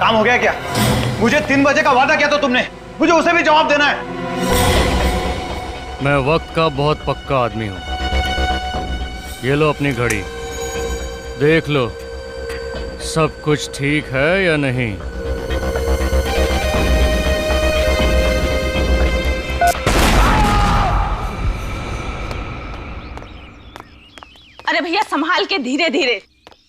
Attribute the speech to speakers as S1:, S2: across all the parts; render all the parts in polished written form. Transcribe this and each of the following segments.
S1: काम हो गया क्या? मुझे 3 बजे का वादा किया तो तुमने, मुझे उसे भी जवाब देना है।
S2: मैं वक्त का बहुत पक्का आदमी हूँ। ये लो अपनी घड़ी, देख लो सब कुछ ठीक है या नहीं।
S3: अरे भैया संभाल के, धीरे धीरे।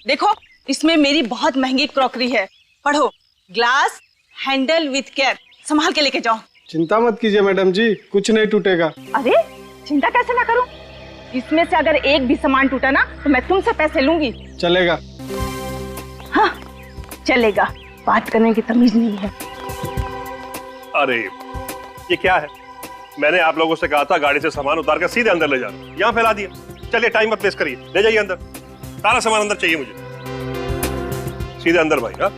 S3: देखो इसमें मेरी बहुत महंगी क्रॉकरी है, पढ़ो। ग्लास हैंडल विथ केयर, संभाल के लेके जाओ।
S4: चिंता मत कीजिए मैडम जी, कुछ नहीं टूटेगा।
S3: अरे चिंता कैसे ना करूं? इसमें से अगर एक भी सामान टूटा ना तो मैं तुमसे पैसे लूंगी।
S4: चलेगा।
S3: हाँ चलेगा, बात करने की तमीज नहीं है।
S5: अरे ये क्या है? मैंने आप लोगों से कहा था गाड़ी से सामान उतार कर सीधे अंदर ले जाना, यहाँ फैला दिया। चलिए टाइम मत वेस्ट करिए, ले जाइए अंदर। सारा सामान अंदर चाहिए मुझे, सीधे अंदर भाई। हाँ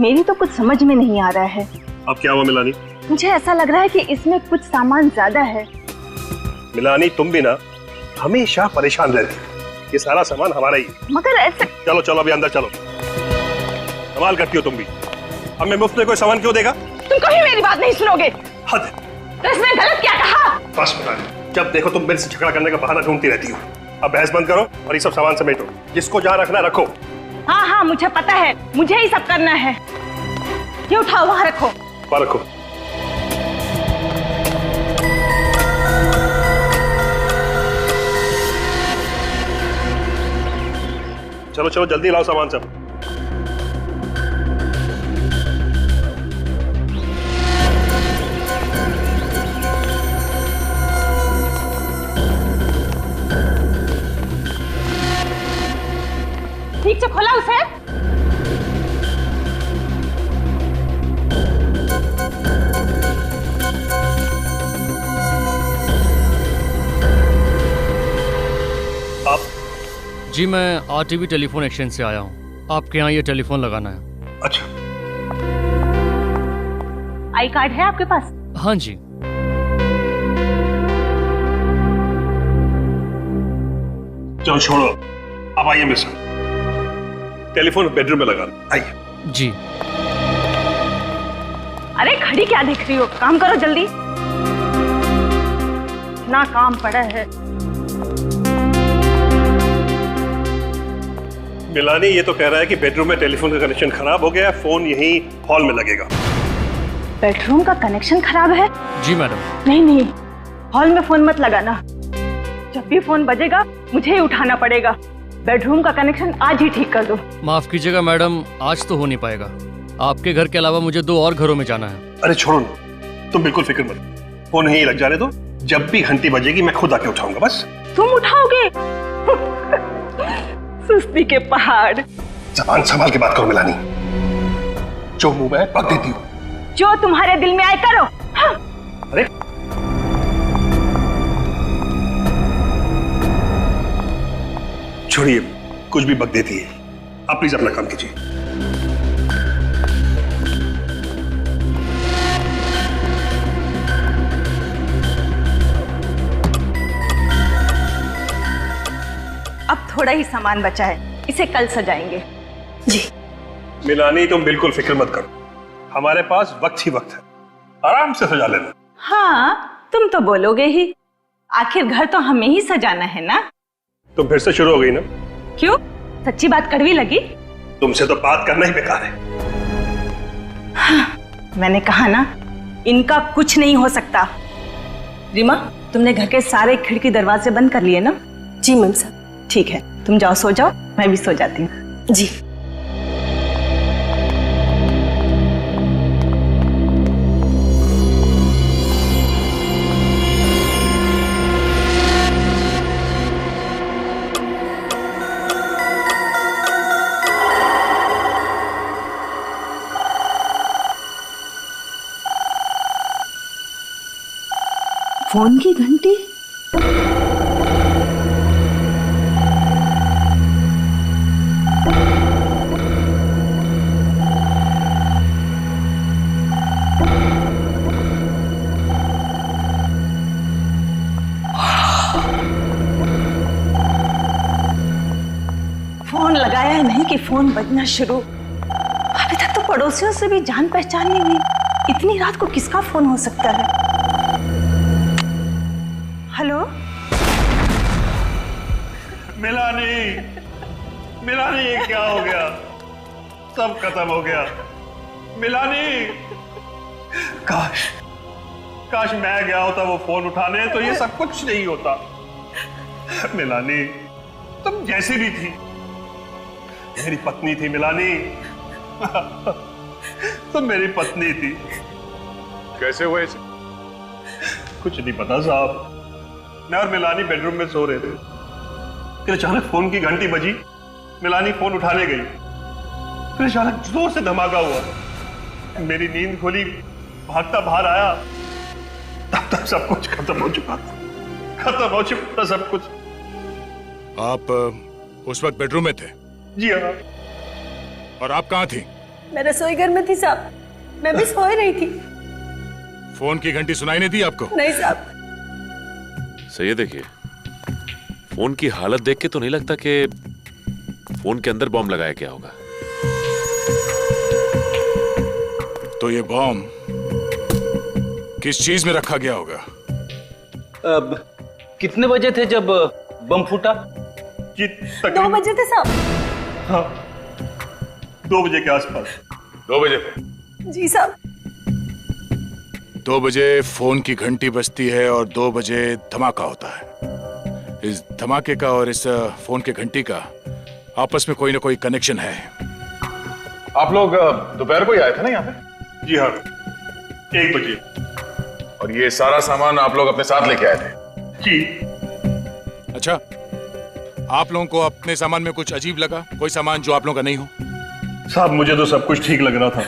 S3: मेरी तो कुछ समझ में नहीं आ रहा है।
S5: अब क्या हुआ मिलानी?
S3: मुझे ऐसा लग रहा है कि इसमें कुछ सामान ज्यादा है।
S5: मिलानी तुम भी ना हमेशा परेशान रहती, ये सारा सामान हमारा ही है।
S3: मगर ऐसे।
S5: चलो चलो अभी अंदर चलो, कमाल करती हो तुम भी। अब मैं मुफ्त में कोई सामान क्यों देगा?
S3: तुम कभी मेरी बात नहीं सुनोगे।
S5: हद है।
S3: तो इसमें गलत क्या कहा?
S5: बस मिलानी, जब देखो तुम मेरे से झगड़ा करने का बहाना ढूंढती रहती हो। अब बहस बंद करो और ये सब सामान समेटो, जिसको जहाँ रखना रखो।
S3: हाँ हाँ मुझे पता है, मुझे ही सब करना है। ये उठाओ, वहाँ रखो।
S5: वहाँ रखो। चलो चलो जल्दी लाओ सामान सब।
S3: ठीक से खोला उसे।
S5: आप?
S2: जी मैं आरटीवी टेलीफोन एक्सचेंज से आया हूँ, आपके यहाँ ये टेलीफोन लगाना है।
S5: अच्छा।
S3: आई कार्ड है आपके पास?
S2: हाँ जी।
S5: चलो छोड़ो, आप आइए मेरे साथ। टेलीफोन बेडरूम में लगा लो, आइए।
S2: जी।
S3: अरे घड़ी क्या देख रही हो, काम करो जल्दी। ना काम पड़ा है।
S5: मिलानी ये तो कह रहा है कि बेडरूम में टेलीफोन का कनेक्शन खराब हो गया, फोन यहीं हॉल में लगेगा।
S3: बेडरूम का कनेक्शन खराब है?
S2: जी मैडम।
S3: नहीं नहीं, हॉल में फोन मत लगाना। जब भी फोन बजेगा मुझे ही उठाना पड़ेगा। बेडरूम का कनेक्शन आज ही ठीक कर दो।
S2: माफ कीजिएगा मैडम, आज तो हो नहीं पाएगा। आपके घर के अलावा मुझे 2 और घरों में जाना है।
S5: अरे छोड़ो ना, तुम बिल्कुल फिक्र मत, फोन यहीं लग जाने दो। जब भी घंटी बजेगी मैं खुद आके उठाऊंगा। बस
S3: तुम उठाओगे? सुस्ती के पहाड़।
S5: ज़बान संभाल के बात करो मिलानी, जो मुंह में पक देती हो।
S3: जो तुम्हारे दिल में आए करो। हाँ।
S5: अरे छोड़िए, कुछ भी बक देती है। आप प्लीज अपना काम कीजिए।
S3: अब थोड़ा ही सामान बचा है, इसे कल सजाएंगे। जी।
S5: मिलानी तुम बिल्कुल फिक्र मत करो, हमारे पास वक्त ही वक्त है, आराम से सजा लेना।
S3: हाँ तुम तो बोलोगे ही, आखिर घर तो हमें ही सजाना है ना।
S5: तुम फिर से शुरू हो गई ना?
S3: क्यों, सच्ची बात कड़वी लगी?
S5: तुमसे तो बात करना ही बेकार है।
S3: हाँ, मैंने कहा ना, इनका कुछ नहीं हो सकता। रीमा, तुमने घर के सारे खिड़की दरवाजे बंद कर लिए ना?
S6: जी मैम साहब।
S3: ठीक है, तुम जाओ सो जाओ, मैं भी सो जाती हूँ।
S6: जी।
S3: फोन की घंटी। फोन लगा लगाया नहीं कि फोन बजना शुरू। अभी तक तो पड़ोसियों से भी जान पहचान नहीं हुई। इतनी रात को किसका फोन हो सकता है? हेलो
S5: मिलानी, मिलानी ये क्या हो गया? सब खत्म हो गया। मिलानी, काश मैं गया होता वो फोन उठाने तो ये सब कुछ नहीं होता। मिलानी, तुम जैसी भी थी मेरी पत्नी थी। मिलानी, तुम मेरी पत्नी थी।
S6: कैसे हुए इसे?
S5: कुछ नहीं पता साहब। मैं और मिलानी बेडरूम में सो रहे थे, फिर अचानक फोन की घंटी बजी। मिलानी फोन उठाने गई, फिर अचानक जोर से धमाका हुआ। मेरी नींद खुली, भागता बाहर आया, तब तक सब कुछ खत्म हो चुका था। खत्म हो चुका था सब कुछ।
S6: आप उस वक्त बेडरूम में थे?
S5: जी हाँ।
S6: और आप कहाँ थी?
S7: मैं रसोई घर में थी साहब, मैं भी सो ही रही थी।
S6: फोन की घंटी सुनाई नहीं दी आपको?
S7: नहीं साहब।
S8: सही है, देखिए फोन की हालत देख के तो नहीं लगता कि फोन के अंदर बॉम्ब लगाया गया होगा।
S6: तो ये बॉम्ब किस चीज में रखा गया होगा?
S9: अब कितने बजे थे जब बम फूटा?
S5: जी
S7: 2 बजे थे साहब।
S5: हाँ, 2 बजे के आसपास।
S6: 2 बजे थे?
S7: जी साहब।
S6: 2 बजे फोन की घंटी बजती है और 2 बजे धमाका होता है। इस धमाके का और इस फोन के घंटी का आपस में कोई ना कोई कनेक्शन है।
S10: आप लोग दोपहर को ही आए थे ना यहाँ पे?
S5: जी हाँ, 1 बजे।
S10: और ये सारा सामान आप लोग अपने साथ लेके आए थे?
S5: जी।
S6: अच्छा, आप लोगों को अपने सामान में कुछ अजीब लगा? कोई सामान जो आप लोगों का नहीं हो?
S5: साहब मुझे तो सब कुछ ठीक लग रहा था,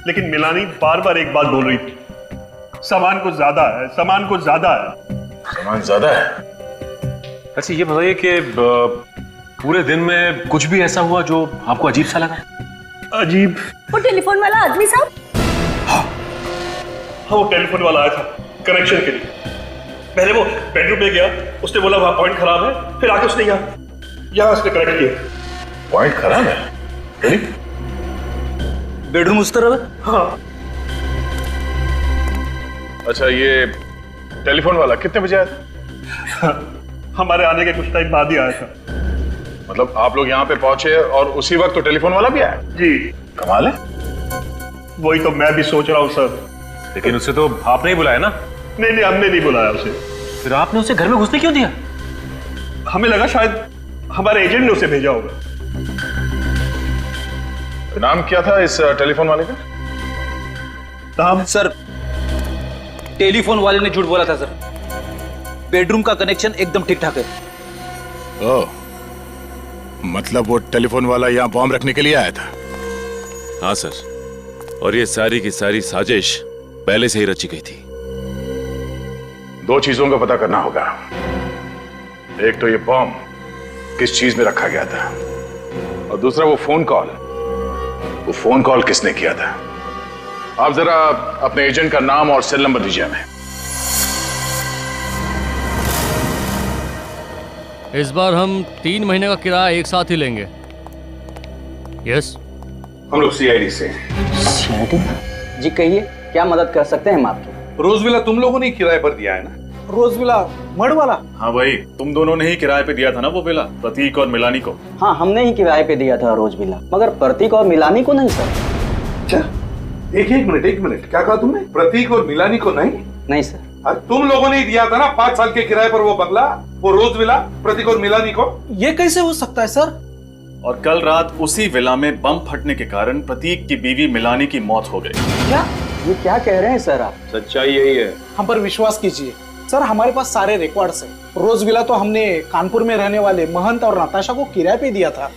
S5: लेकिन मिलानी बार बार एक बात बोल रही थी, सामान कुछ ज्यादा है, सामान कुछ ज्यादा है।
S10: सामान ज्यादा है?
S11: अच्छा ये बताइए कि पूरे दिन में कुछ भी ऐसा हुआ जो आपको अजीब सा लगा?
S5: अजीब?
S7: वो टेलीफोन वाला आदमी साहब।
S5: हाँ, वो टेलीफोन वाला आया था कनेक्शन के लिए। पहले वो बेडरूम में गया, उसने बोला वहां पॉइंट खराब है, फिर आके उसने यहाँ उसने कनेक्ट किया।
S10: पॉइंट खराब है?
S9: बेडरूम उस तरफ है?
S5: हाँ।
S10: अच्छा, ये टेलीफोन वाला कितने बजे आया था?
S5: हमारे आने के कुछ टाइम बाद ही आया था।
S10: मतलब आप लोग यहाँ पे पहुंचे और उसी वक्त तो टेलीफोन वाला भी आया?
S5: जी।
S10: कमाल है।
S5: वही तो मैं भी सोच रहा हूँ सर।
S11: लेकिन उसे तो आपने ही बुलाया ना?
S5: नहीं, हमने नहीं बुलाया उसे।
S11: फिर आपने उसे घर में घुसने क्यों दिया?
S5: हमें लगा शायद हमारे एजेंट ने उसे भेजा होगा।
S10: नाम क्या था इस टेलीफोन वाले का?
S5: नाम?
S9: सर, टेलीफोन वाले ने झूठ बोला था सर। बेडरूम का कनेक्शन एकदम ठीक ठाक है।
S6: ओह, मतलब वो टेलीफोन वाला यहाँ बॉम्ब रखने के लिए आया था?
S8: हाँ सर, और ये सारी की सारी साजिश पहले से ही रची गई थी।
S10: 2 चीजों का पता करना होगा। एक तो ये बॉम्ब किस चीज में रखा गया था, और दूसरा वो फोन कॉल किसने किया था। आप जरा अपने एजेंट का नाम और सेल नंबर दीजिए हमें।
S2: इस बार हम 3 महीने का किराया एक साथ ही लेंगे। यस,
S10: हम लोग सीआईडी से।
S9: जी कहिए, क्या मदद कर सकते हैं हम आपकी?
S1: रोजविला तुम लोगों ने किराए पर दिया है ना? रोजविला मड़ वाला?
S11: हाँ भाई, तुम दोनों ने ही किराए पे दिया था ना वो विला, प्रतीक और मिलानी को।
S9: हाँ, हमने ही किराए पे दिया था रोज विला, मगर प्रतीक और मिलानी को नहीं सर।
S1: अच्छा, एक मिनट, क्या कहा तुमने? प्रतीक और मिलानी को नहीं?
S9: नहीं सर।
S1: तुम लोगों ने ही दिया था ना 5 साल के किराए पर वो बंगला, वो रोज विला, प्रतीक और मिलानी को।
S9: ये कैसे हो सकता है सर?
S11: और कल रात उसी विला में बम फटने के कारण प्रतीक की बीवी मिलानी की मौत हो गई।
S9: क्या? ये क्या कह रहे हैं सर आप?
S1: सच्चाई यही है।
S12: हम पर विश्वास कीजिए सर, हमारे पास सारे रिकॉर्ड्स हैं। रोज विला तो हमने कानपुर में रहने वाले महंत और नताशा को किराए पे दिया था।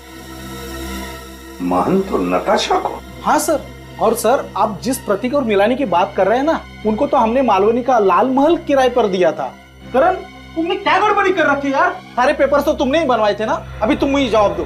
S1: महंत और नताशा को?
S12: हाँ सर। और सर, आप जिस प्रतीक और मिलानी की बात कर रहे हैं ना, उनको तो हमने मालवनी का लाल महल किराए पर दिया था। करण, तुमने क्या गड़बड़ी कर रखी यार? सारे पेपर्स तो तुमने ही बनवाए थे ना? अभी तुम मुझे जवाब दो।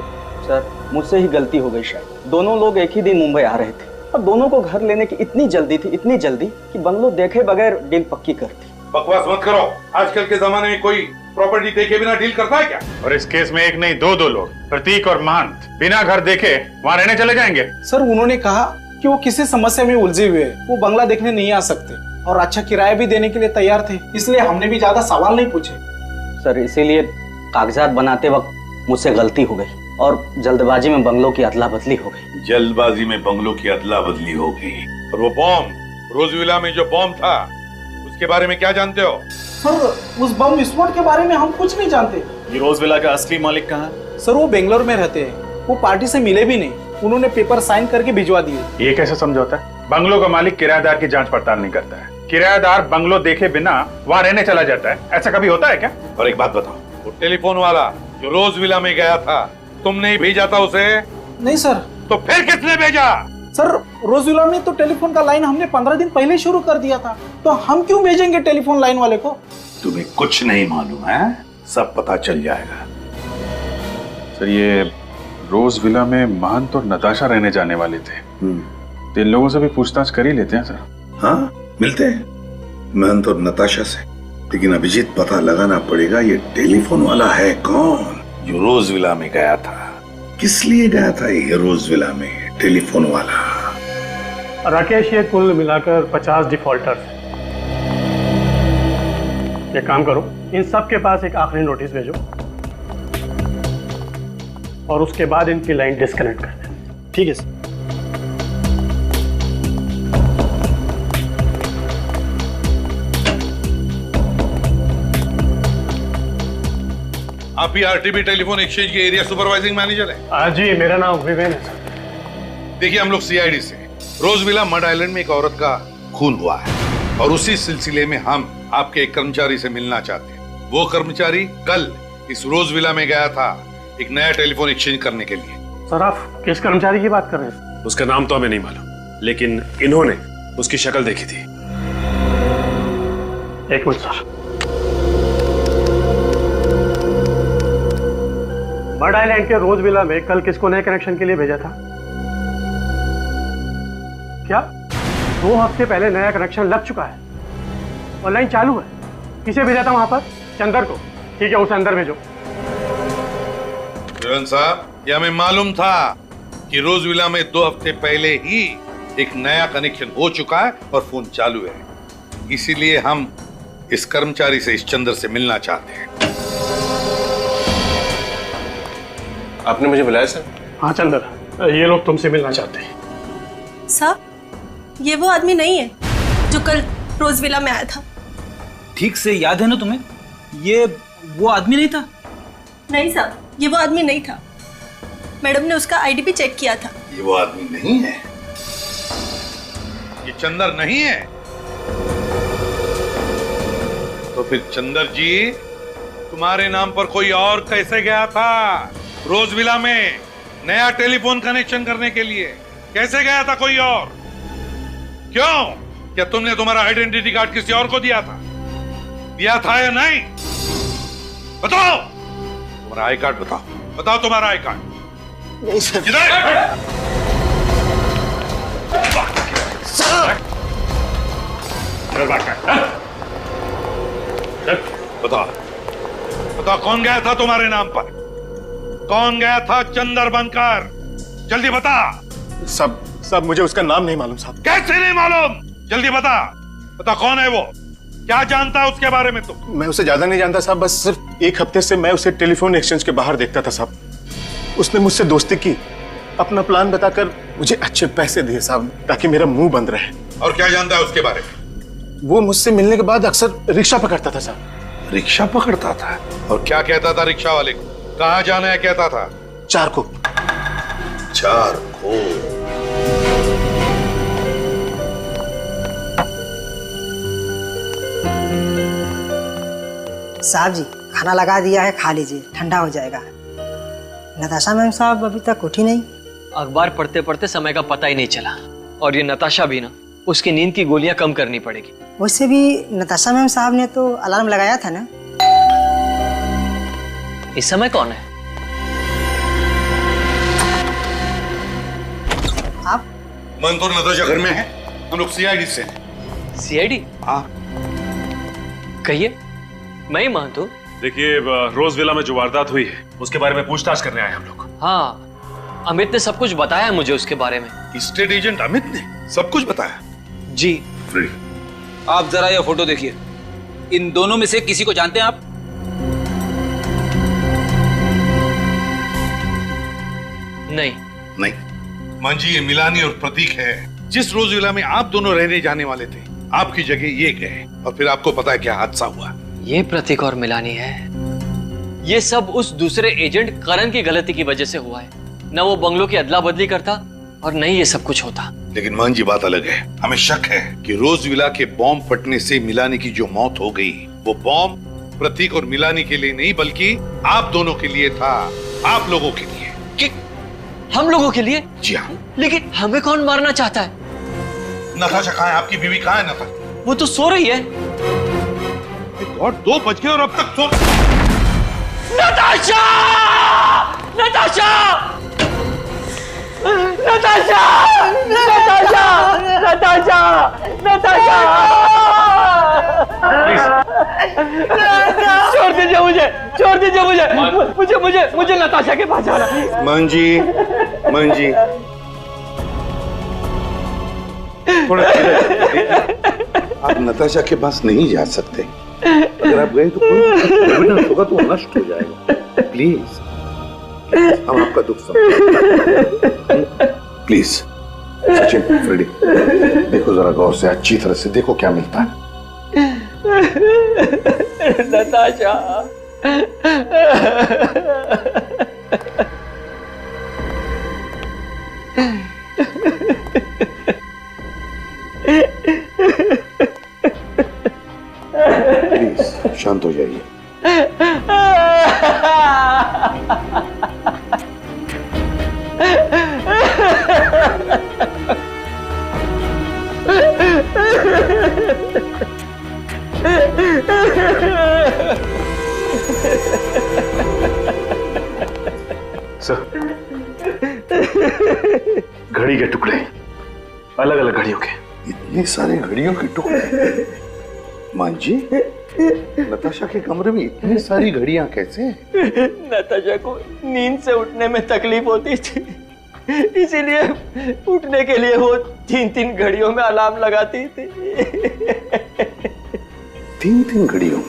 S9: सर, मुझसे ही गलती हो गई शायद। दोनों लोग एक ही दिन मुंबई आ रहे थे और दोनों को घर लेने की इतनी जल्दी थी कि बंगलो देखे बगैर डील पक्की कर दी।
S10: बकवास मत करो। आजकल के जमाने में कोई प्रॉपर्टी देखे बिना डील करता है क्या?
S13: और इस केस में एक नहीं दो लोग, प्रतीक और महंत, बिना घर देखे वहाँ रहने चले जाएंगे।
S12: सर उन्होंने कहा कि वो किसी समस्या में उलझे हुए हैं, वो बंगला देखने नहीं आ सकते और अच्छा किराया भी देने के लिए तैयार थे, इसलिए हमने भी ज्यादा सवाल नहीं पूछे।
S9: सर इसीलिए कागजात बनाते वक्त मुझसे गलती हो गई और जल्दबाजी में बंगलों की अदला बदली हो गई।
S10: जल्दबाजी में बंगलों की अदला बदली हो गई। और वो बॉम्ब, रोज विला में जो बॉम्ब था, उसके बारे में क्या जानते हो?
S12: सर उस बम विस्फोट के बारे में हम कुछ नहीं जानते।
S11: ये रोज विला का असली मालिक कहाँ है?
S12: सर वो बेंगलोर में रहते हैं, वो पार्टी से मिले भी नहीं, उन्होंने पेपर साइन करके भिजवा दिए।
S13: ये कैसे समझौता है? बंगलों का मालिक किराएदार की जांच पड़ताल नहीं करता है, किराएदार बंगलो देखे बिना वहाँ रहने चला जाता है, ऐसा कभी होता है क्या?
S10: और एक बात बताओ, वो टेलीफोन वाला जो रोज विला में गया था, तुमने ही भेजा था उसे?
S12: नहीं सर।
S10: तो फिर किसने भेजा?
S12: सर रोज विला में तो टेलीफोन का लाइन हमने 15 दिन पहले शुरू कर दिया था, तो हम क्यों भेजेंगे टेलीफोन लाइन वाले को?
S10: तुम्हें कुछ नहीं मालूम है, सब पता चल जाएगा।
S13: सर ये रोज विला में महंत और नताशा रहने जाने वाले थे, तो इन लोगों से भी पूछताछ कर ही लेते हैं सर।
S10: हाँ मिलते हैं महंत और नताशा से, लेकिन अभिजीत पता लगाना पड़ेगा ये टेलीफोन वाला है कौन जो रोज विला में गया था, किस लिए गया था ये रोज विला में टेलीफोन वाला।
S14: राकेश ये कुल मिलाकर 50 डिफॉल्टर्स। ये काम करो, इन सब के पास एक आखिरी नोटिस भेजो और उसके बाद इनकी लाइन डिस्कनेक्ट कर देना।
S12: ठीक है सर।
S10: आप ही आरटीबी टेलीफोन एक्सचेंज के एरिया सुपरवाइजिंग मैनेजर हैं?
S14: जी मेरा नाम विवेन है सर।
S10: देखिए हम लोग सीआईडी से, रोज विला मड आइलैंड में एक औरत का खून हुआ है और उसी सिलसिले में हम आपके एक कर्मचारी से मिलना चाहते हैं। वो कर्मचारी कल इस रोज विला में गया था एक नया टेलीफोन एक्सचेंज करने के लिए।
S14: सर आप किस कर्मचारी की बात कर रहे हैं?
S11: उसका नाम तो हमें नहीं मालूम, लेकिन इन्होंने उसकी शक्ल देखी थी।
S14: एक मिनट सर। मड आइलैंड के रोज विला में कल किसको नए कनेक्शन के लिए भेजा था? क्या 2 हफ्ते पहले नया कनेक्शन लग चुका है और लाइन चालू है? किसे भेजा था वहां पर? चंदर को। ठीक है उसे अंदर भेजो।
S10: विवेन साहब, ये हमें मालूम था कि रोज विला में 2 हफ्ते पहले ही एक नया कनेक्शन हो चुका है और फोन चालू है, इसीलिए हम इस कर्मचारी से, इस चंदर से मिलना चाहते हैं।
S11: आपने मुझे बुलाया सर?
S14: हाँ चंदर, ये लोग तुमसे मिलना चाहते हैं।
S7: साहब ये वो आदमी नहीं है जो कल रोज विला में आया था।
S9: ठीक से याद है ना तुम्हें? ये वो आदमी नहीं था?
S7: नहीं साहब, ये वो आदमी नहीं था। मैडम ने उसका आईडी भी चेक किया था।
S10: ये वो आदमी नहीं है? ये चंदर नहीं है? तो फिर चंदर जी तुम्हारे नाम पर कोई और कैसे गया था रोज विला में नया टेलीफोन कनेक्शन करने के लिए? कैसे गया था कोई और? क्यों? क्या तुमने तुम्हारा आइडेंटिटी कार्ड किसी और को दिया था? दिया था या नहीं? बताओ तुम्हारा आई कार्ड, बताओ बताओ तुम्हारा आई कार्ड।
S12: नहीं सर।
S10: बताओ बताओ कौन गया था तुम्हारे नाम पर? कौन गया था चंदर बनकर? जल्दी बता।
S13: सब मुझे उसका नाम नहीं मालूम साहब।
S10: कैसे नहीं मालूम? जल्दी बता, बता कौन है वो? क्या जानता है उसके बारे में तुम?
S13: मैं उसे ज्यादा नहीं जानता साहब, बस सिर्फ 1 हफ्ते से मैं उसे टेलीफोन एक्सचेंज के बाहर देखता था साहब। उसने मुझसे दोस्ती की, अपना प्लान बताकर मुझे अच्छे पैसे दिए साहब, ताकि मेरा मुंह बंद रहे।
S10: और क्या जानता है उसके बारे में?
S13: वो मुझसे मिलने के बाद अक्सर रिक्शा पकड़ता था साहब।
S10: रिक्शा पकड़ता था? और क्या कहता था रिक्शा वाले को? कहाँ जाना है कहता था?
S13: चारकोप।
S10: चारकोप।
S15: साहब जी खाना लगा दिया है, खा लीजिए, ठंडा हो जाएगा। नताशा मैम साहब अभी तक उठी नहीं।
S16: अखबार पढ़ते पढ़ते समय का पता ही नहीं चला। और ये नताशा भी ना, उसकी नींद की गोलियां कम करनी पड़ेगी।
S15: वैसे भी नताशा मैम साहब ने तो अलार्म लगाया था ना।
S16: इस समय कौन है?
S15: आप?
S10: मंतूर नताशा घर में है, हम लोग सीआईडी से हैं।
S16: सीआईडी?
S10: हाँ।
S16: कहिए, मैं ही महंत हूँ।
S11: देखिए, रोज विला में जो वारदात हुई है उसके बारे में पूछताछ करने आए हम लोग।
S16: हाँ, अमित ने सब कुछ बताया मुझे उसके बारे में।
S10: स्टेट एजेंट अमित ने सब कुछ बताया?
S17: जी।
S10: फ्रेडी,
S17: आप जरा ये फोटो देखिए। इन दोनों में से किसी को जानते हैं आप?
S16: नहीं।
S10: नहीं। मांझी, ये मिलानी और प्रतीक है। जिस रोज विला में आप दोनों रहने जाने वाले थे, आपकी जगह ये गए और फिर आपको पता है क्या हादसा हुआ।
S16: ये प्रतीक और मिलानी है। ये सब उस दूसरे एजेंट करण की गलती की वजह से हुआ है। न वो बंगलों की अदला बदली करता और न ही ये सब कुछ होता।
S10: लेकिन मांझी, बात अलग है। हमें शक है कि रोज विला के बॉम्ब फटने से मिलानी की जो मौत हो गई, वो बॉम्ब प्रतीक और मिलानी के लिए नहीं बल्कि आप दोनों के लिए था। आप लोगों के लिए।
S16: कि हम लोगों के लिए?
S10: जी हाँ।
S16: लेकिन हमें कौन मारना चाहता है?
S10: नताशा कहाँ है? आपकी बीवी कहाँ है नताशा?
S16: वो तो सो रही है।
S10: गॉड, 2 बज गए और अब तक सो।
S16: नताशा! नताशा! नताशा! नताशा! नताशा! नताशा! छोड़ दीजिए मुझे, छोड़ दीजिए मुझे, मुझे मुझे मुझे नताशा के पास जाना है।
S10: मांझी, मांझी, थोड़ा आप नताशा के पास नहीं जा सकते। अगर आप गए तो कोई एविडेंस होगा तो नष्ट हो जाएगा। प्लीज, हम आपका दुख समझें। प्लीज सचिन, फ्रेडी, देखो जरा गौर से, अच्छी तरह से देखो क्या मिलता है।
S16: नताशा,
S10: प्लीज शांत हो जाइए।
S13: सर, घड़ी के टुकड़े, अलग अलग घड़ियों के।
S10: इतने सारे घड़ियों के टुकड़े? मांझी, नताशा के कमरे में इतनी सारी घड़ियां कैसे?
S16: नताशा को नींद से उठने में तकलीफ होती थी, इसीलिए उठने के लिए वो 3-3 घड़ियों में अलार्म लगाती थी।
S10: 3-3 घड़ियों?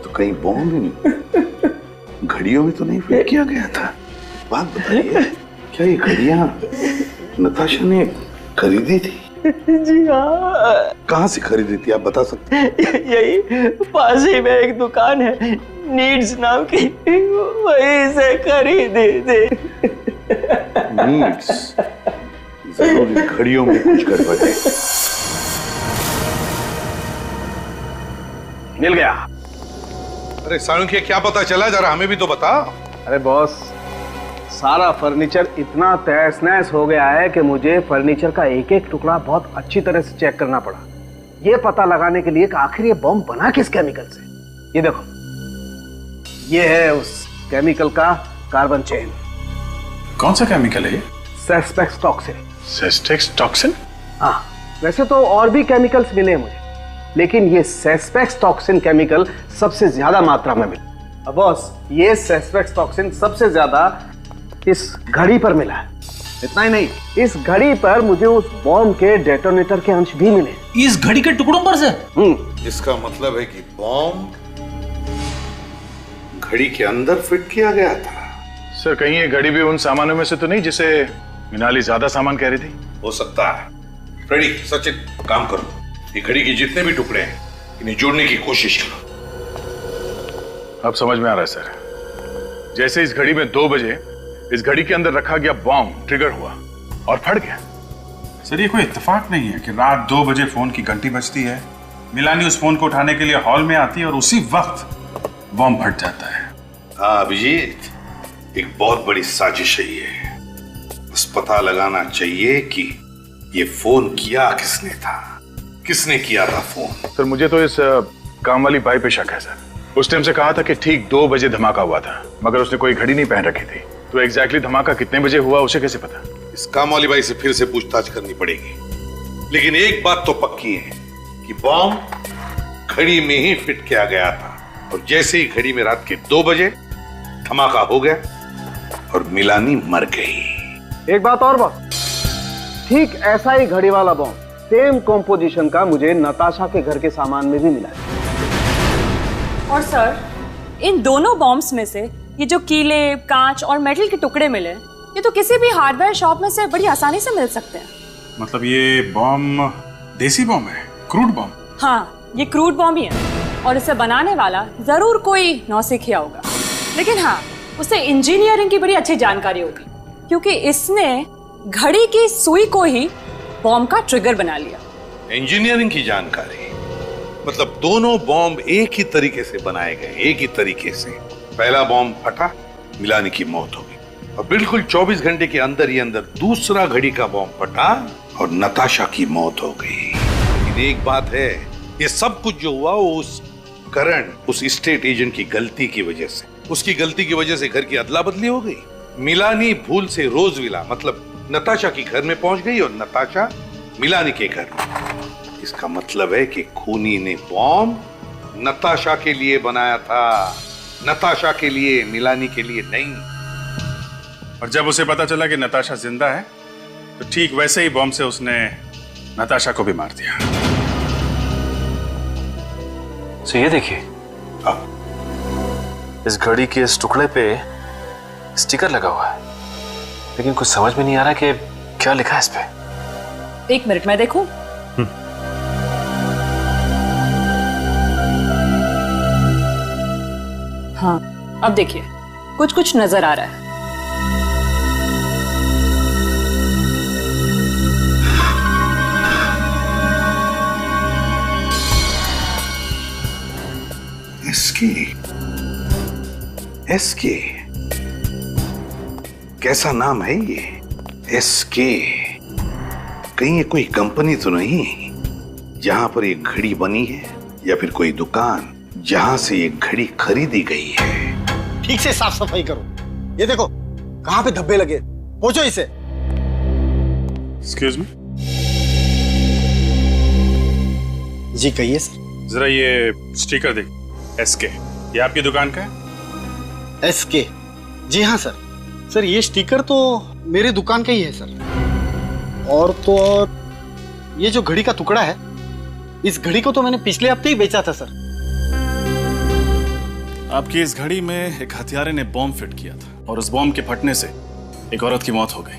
S10: तो कहीं बॉम्ब नहीं, घड़ियों में तो नहीं फिट किया गया था। बात बताइए, क्या ये घड़ियां नताशा ने खरीदी थी?
S16: जी हाँ।
S10: कहाँ से खरीदी थी, आप बता सकते हैं?
S16: यही पास ही में एक दुकान है, नीड्स नाम की, वहीं से खरीदी थी।
S10: नीड्स? जरूर घड़ियों में कुछ गड़बड़ है।
S13: मिल गया।
S10: अरे साणुख्य, क्या पता चला, जरा हमें भी तो बता।
S12: अरे बॉस, सारा फर्नीचर इतना तहस नहस हो गया है कि मुझे फर्नीचर का एक एक टुकड़ा बहुत अच्छी तरह से चेक करना पड़ा, ये पता लगाने के लिए कि आखिर ये बम बना किस केमिकल से। ये देखो, ये है उस केमिकल का कार्बन चेन।
S13: कौन सा केमिकल है ये?
S12: सेस्पेक्स टॉक्सिन।
S13: सेस्पेक्स टॉक्सिन?
S12: हाँ, वैसे तो और भी केमिकल्स मिले मुझे, लेकिन ये सेस्पेक्स टॉक्सिन केमिकल सबसे ज्यादा मात्रा में मिला। अब बॉस, ये सेस्पेक्स टॉक्सिन सबसे ज्यादा इस घड़ी पर मिला है। इतना ही नहीं, इस घड़ी पर मुझे उस बॉम्ब के डेटोनेटर के अंश भी मिले।
S17: इस घड़ी के टुकड़ों पर से?
S10: इसका मतलब है कि बॉम्ब घड़ी के अंदर फिट किया गया था।
S6: सर, कहीं ये घड़ी भी उन सामानों में से तो नहीं जिसे मिनाली ज्यादा सामान कह रही थी?
S10: हो सकता है। फ्रेडी, सचिन, काम करो, ये घड़ी के जितने भी टुकड़े हैं इन्हें जोड़ने की कोशिश करो।
S6: अब समझ में आ रहा है सर। जैसे इस घड़ी में 2 बजे इस घड़ी के अंदर रखा गया बॉम्ब ट्रिगर हुआ और फट गया।
S18: सर, ये कोई इत्तेफाक नहीं है कि रात 2 बजे फोन की घंटी बजती है, मिलानी उस फोन को उठाने के लिए हॉल में आती है और उसी वक्त बॉम्ब फट जाता है।
S10: हाँ अभिजीत, एक बहुत बड़ी साजिश है ये। बस पता लगाना चाहिए कि ये फोन किया किसने था, किसने किया था फोन।
S6: सर, मुझे तो इस काम वाली बाई पे शक है सर। उस टाइम से कहा था कि ठीक 2 बजे धमाका हुआ था, मगर उसने कोई घड़ी नहीं पहन रखी थी, तो एग्जैक्टली धमाका कितने बजे हुआ उसे कैसे पता?
S10: इस काम वाली बाई से फिर से पूछताछ करनी पड़ेगी। लेकिन एक बात तो पक्की है कि
S19: ये बॉम्ब घड़ी में ही फिट किया गया था और जैसे ही घड़ी में रात के 2 बजे धमाका हो गया और मिलानी मर गई।
S12: एक बात और बॉस, ठीक ऐसा ही घड़ी वाला बॉम्ब सेम कॉम्पोजिशन का मुझे नताशा के घर के सामान में भी मिला है।
S20: और सर, इन दोनों बॉम्ब्स में से ये जो कीले, कांच और मेटल के टुकड़े मिले, ये तो किसी भी हार्डवेयर शॉप में से बड़ी आसानी से मिल सकते हैं।
S18: मतलब ये बॉम्ब देसी बॉम्ब है, क्रूड बॉम्ब?
S20: हाँ, ये क्रूड बॉम्ब ही है और इसे बनाने वाला जरूर कोई नौसिखिया होगा, लेकिन हाँ, उसे इंजीनियरिंग की बड़ी अच्छी जानकारी होगी, क्योंकि इसने घड़ी की सुई को ही बॉम्ब का ट्रिगर बना लिया।
S19: इंजीनियरिंग की जानकारी मतलब दोनों बॉम्ब एक ही तरीके से बनाए गए, एक ही तरीके से। पहला बॉम्ब फटा, मिलानी की मौत हो गई और बिल्कुल 24 घंटे के अंदर ही अंदर दूसरा घड़ी का बॉम्ब फटा और नताशा की मौत हो गई। लेकिन एक बात है, ये सब कुछ जो हुआ वो उस करण, उस स्टेट एजेंट की गलती की वजह से, उसकी गलती की वजह से घर की अदला बदली हो गई। मिलानी भूल से रोजविला मतलब नताशा के घर में पहुंच गई और नताशा मिलानी के घर में। इसका मतलब है कि खूनी ने बॉम्ब नताशा के लिए बनाया था, नताशा के लिए, मिलानी के लिए नहीं।
S18: और जब उसे पता चला कि नताशा जिंदा है तो ठीक वैसे ही बॉम्ब से उसने नताशा को भी मार दिया।
S11: तो ये देखिए, इस घड़ी के इस टुकड़े पे स्टिकर लगा हुआ है, लेकिन कुछ समझ में नहीं आ रहा कि क्या लिखा है इस पे।
S20: 1 मिनट में देखूं। हाँ, अब देखिए, कुछ कुछ नजर आ रहा है।
S19: एसके, कैसा नाम है ये? एसके, कहीं ये कोई कंपनी तो नहीं जहां पर एक घड़ी बनी है, या फिर कोई दुकान जहां से ये घड़ी खरीदी गई है?
S12: ठीक से साफ सफाई करो। ये देखो कहां पे धब्बे लगे, पोंछो इसे।
S18: एक्सक्यूज मी
S12: जी, कहिए सर।
S18: जरा ये स्टिकर देख, एसके, ये आपकी दुकान का है?
S12: एसके, जी हाँ सर। सर ये स्टिकर तो मेरे दुकान का ही है सर। और तो और ये जो घड़ी का टुकड़ा है, इस घड़ी को तो मैंने पिछले हफ्ते ही बेचा था सर।
S18: आपकी इस घड़ी में एक हथियारे ने बॉम्ब फिट किया था और उस बॉम्ब के फटने से एक औरत की मौत हो गई।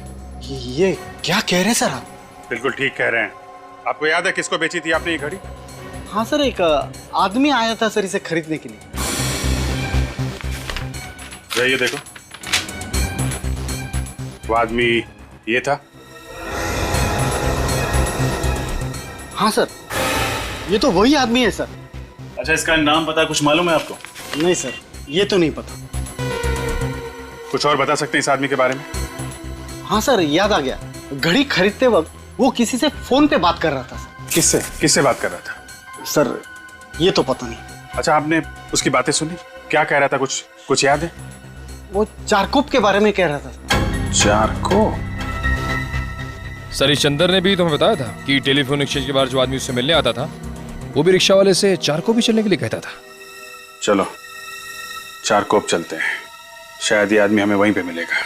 S12: ये क्या कह रहे हैं सर आप?
S18: बिल्कुल ठीक कह रहे हैं। आपको याद है किसको बेची थी आपने ये घड़ी?
S12: हाँ सर, एक आदमी आया था सर इसे खरीदने के लिए।
S18: ये देखो, वो आदमी ये था।
S12: हाँ सर, ये तो वही आदमी है सर।
S18: अच्छा, इसका नाम पता कुछ मालूम है आपको?
S12: नहीं सर, ये तो नहीं पता।
S18: कुछ और बता सकते हैं इस आदमी के बारे में?
S12: हाँ सर, याद आ गया। घड़ी खरीदते वक्त वो किसी से फोन पे बात कर रहा था सर।
S18: किससे बात कर रहा था
S12: सर? ये तो पता नहीं।
S18: अच्छा, आपने उसकी बातें सुनी? क्या कह रहा था, कुछ याद है?
S12: वो चारकोप के बारे में कह रहा था।
S18: चारकोप?
S21: सर, इस चंदर ने भी तुम्हें बताया था कि टेलीफोन एक्सचेंज के बाहर जो आदमी उससे मिलने आता था, वो भी रिक्शा वाले से चारकोप भी चलने के लिए कहता था।
S18: चलो चारकोप चलते हैं, शायद ये आदमी हमें वहीं पे मिलेगा।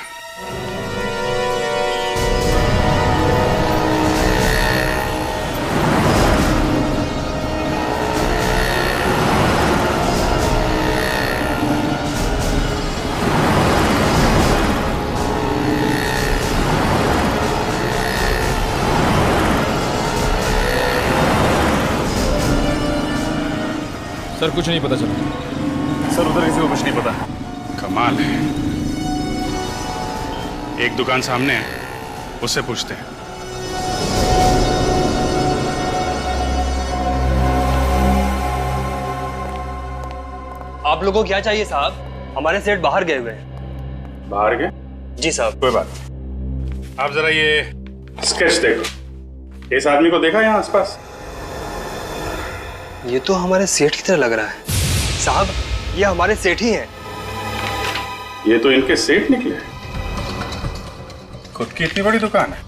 S21: सर, कुछ नहीं पता चला।
S18: सर, उधर किसी को कुछ नहीं पता। कमाल है। एक दुकान सामने है, उससे पूछते हैं।
S16: आप लोगों को क्या चाहिए साहब? हमारे सेठ बाहर गए हुए हैं।
S18: बाहर गए?
S16: जी साहब।
S18: कोई बात नहीं। आप जरा ये स्केच देखो। इस आदमी को देखा यहाँ आसपास?
S16: ये तो हमारे सेठ की तरह लग रहा है साहब। ये हमारे सेठ ही हैं।
S18: ये तो इनके सेठ निकले। खुद की इतनी बड़ी दुकान है।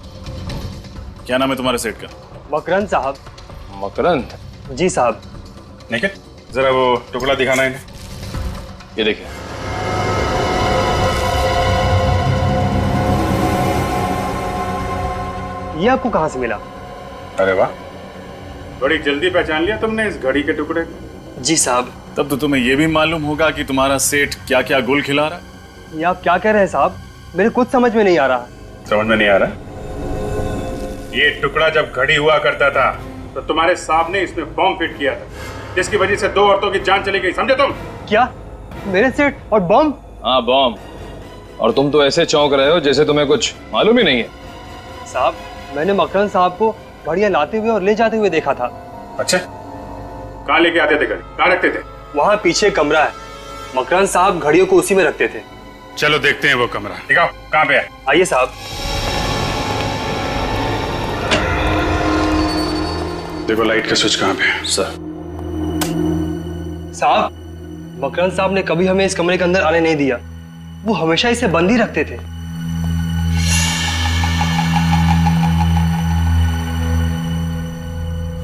S18: क्या नाम है तुम्हारे सेठ का?
S16: मकरंद साहब।
S21: मकरंद?
S18: जी साहब। निखिल, जरा वो टुकड़ा दिखाना इन्हें।
S21: ये देखिए।
S14: ये आपको कहाँ से मिला?
S18: अरे वाह, बड़ी जल्दी पहचान लिया तुमने इस घड़ी के टुकड़े को।
S14: जी साहब।
S4: तब तो तुम्हें यह भी मालूम होगा कि तुम्हारा सेठ क्या क्या गुल खिला रहा है।
S14: ये आप क्या कह रहे हैं साहब? मेरे कुछ समझ में नहीं आ रहा।
S18: समझ में नहीं आ रहा? ये टुकड़ा जब घड़ी हुआ करता था तो तुम्हारे साहब ने इसमें बॉम्ब फिट किया था, जिसकी वजह से 2 औरतों की जान चली गई, समझे तुम?
S14: क्या? मेरे सेठ और बॉम्ब?
S21: हाँ, बॉम्ब। और तुम तो ऐसे चौंक रहे हो जैसे तुम्हें कुछ मालूम ही नहीं है।
S14: साहब, मैंने मकरंद साहब को घड़ियां लाते हुए और ले जाते हुए देखा था।
S18: अच्छा, कहाँ लेके आते थे घड़ी? कहाँ रखते थे?
S14: वहाँ पीछे कमरा है, मकरंद साहब घड़ियों को उसी में रखते थे।
S18: चलो देखते हैं वो कमरा। दिखाओ, कहाँ पे है?
S14: आइए साहब।
S18: देखो लाइट का स्विच कहाँ पे है।
S14: सर। साहब, मकरंद साहब ने कभी हमें इस कमरे के अंदर आने नहीं दिया। वो हमेशा इसे बंद ही रखते थे।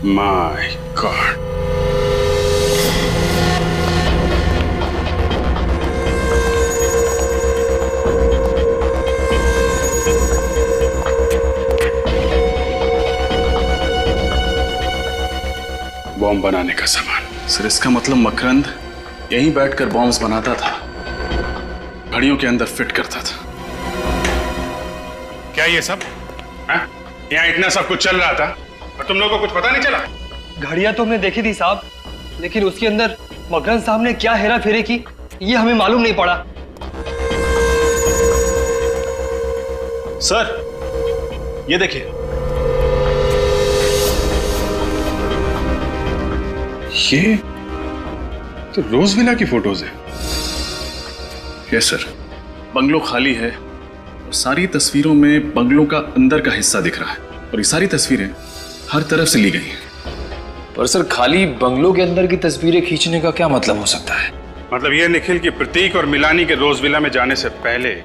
S18: My God. बॉम्ब बनाने का सामान।
S4: सर, इसका मतलब मकरंद यहीं बैठकर बॉम्ब्स बनाता था, घड़ियों के अंदर फिट करता था।
S18: क्या ये सब? यहाँ इतना सब कुछ चल रहा था और तुम लोगों को कुछ पता नहीं चला?
S14: घड़ियां तो हमने देखी थी साहब, लेकिन उसके अंदर मकरंद साहब ने क्या हेरा फेरी की ये हमें मालूम नहीं पड़ा।
S4: सर, ये देखिए।
S18: ये तो रोज विला की फोटोज है।
S4: यस सर, बंगलो खाली है और सारी तस्वीरों में बंगलों का अंदर का हिस्सा दिख रहा है और ये सारी तस्वीरें हर तरफ से ली गई हैं।
S21: पर सर, खाली बंगलों के अंदर की तस्वीरें खींचने का क्या मतलब हो सकता है?
S18: मतलब ये निखिल की प्रतीक और मिलानी के रोज विला में जाने से पहले